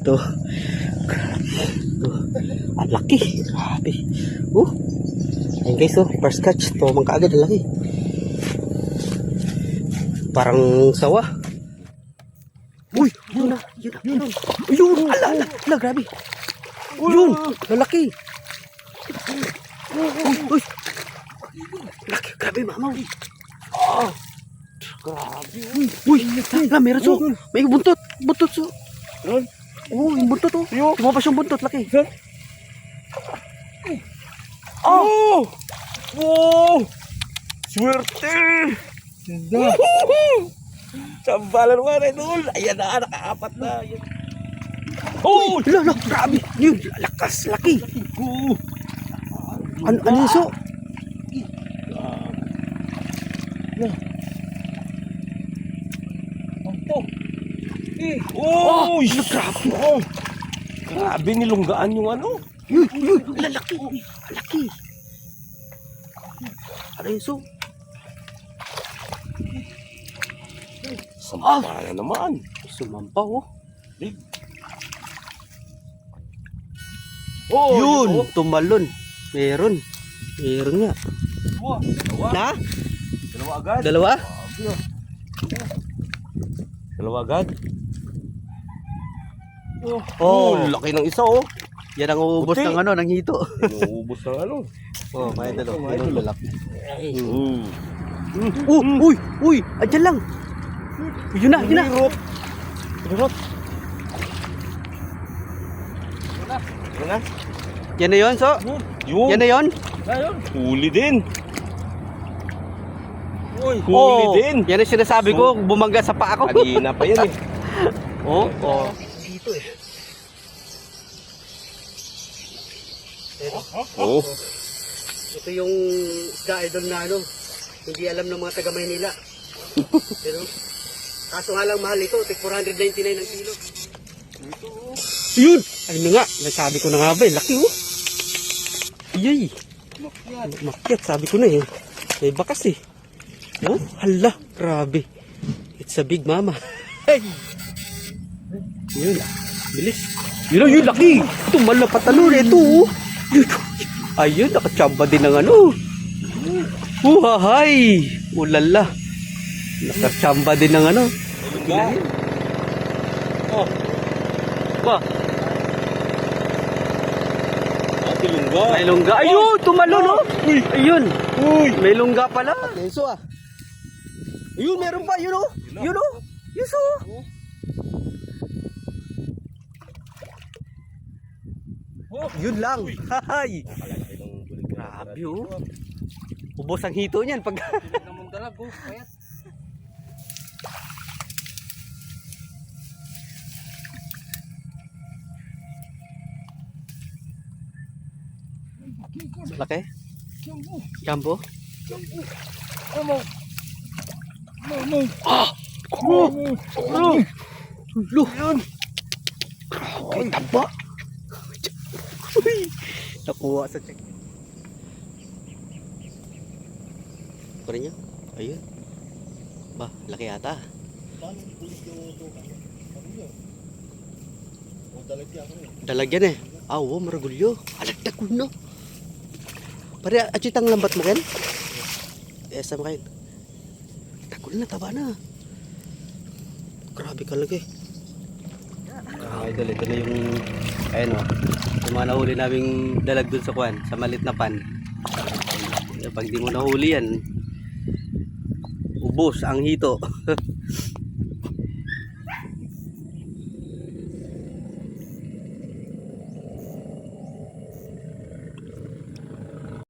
Ito. Ito. Ang laki. Grabe. Ayun guys, first catch. Ito mang kaagad. Ang laki. Parang sawa. Uy! Yun na. Yun na. Yun. Ayun! Ala, grabe. Yun! Lalaki. Uy! Laki. Grabe, mamaw. Grabe. Uy! Ala, meron so. May buntot. Buntot so. Ron? Yung buntot oh. Tumabas yung buntot, laki. Oh! Wow! Swerte! Ganda! Sambalan mo rin, Idol! Ayan na, nakaapat na. Ayan. Oh! Lala, grabe. Yun, lakas, laki. Oh! Ano yun so? Oh! Grabe. Oh! Grabe, nilunggaan yung ano. Yun, lalaki. Laki. Ano yun so? Sampala naman. Sumampaw oh. Big. Oh! Yun, tumalon. Meron nga. Dalawa. Na? Dalawa agad. Dalawa? Grabe, oh. Dalawa agad. Oh. Laki ng isa, oh. Yan ang uubos Puti. ng ano, ng hito. Inuubos ng ano. Oh, may dalo. May Yun, dalo. lalaki. Mm. Andyan lang. Yun na. Hirot. Ano? Yan na yun, so. Yun. Yan na yun. Huli din. Oh, Huli din. yan ang sinasabi ko, bumangga sa paa ko. Kanina pa yan eh. Oh. Dito eh. Oh. Ito yung isda idol na ano, hindi alam ng mga taga Maynila. Pero, kaso nga lang mahal ito, tig 499 ang kilo. Yun! Ayun na nga, nasabi ko na nga ba, laki oh. Yay! Makyat, sabi ko na eh. May bakas eh. Oh, hala, grabe. It's a big mama. Hey! Yun, bilis. Yun, laki! Tumal na patalon, ito oh. Ayun, nakachamba din ng ano. Uhahay! Ulala! Nakachamba din ng ano. Oh. Ba? Ate lungga. May lungga. Ayun! Tumalon oh! Uy! Ayun! Uy! May lungga pala. Lenso ah. Ayun, meron pa. Yun oh! Yun oh! Yes oh! Yun lang. Hay! Grabe oh. Ubos ang hito niyan pag laki? Jumbo? Tulo! Grabe, taba! Uy! Nakuha sa check. Pare niya? Ayun. Ba, laki yata. Dalagyan eh. Oo, maragulyo. Alagdag ko na. Pare, achitang lambat mo ken? Esa mo kayo. Takul na, taba na. Grabe ka lagi. Idol, ito na yung ayun o. Yung mga nahuli naming dalag dun sa kwan, sa malit na pan. Pag di mo nahuli yan, ubos ang hito.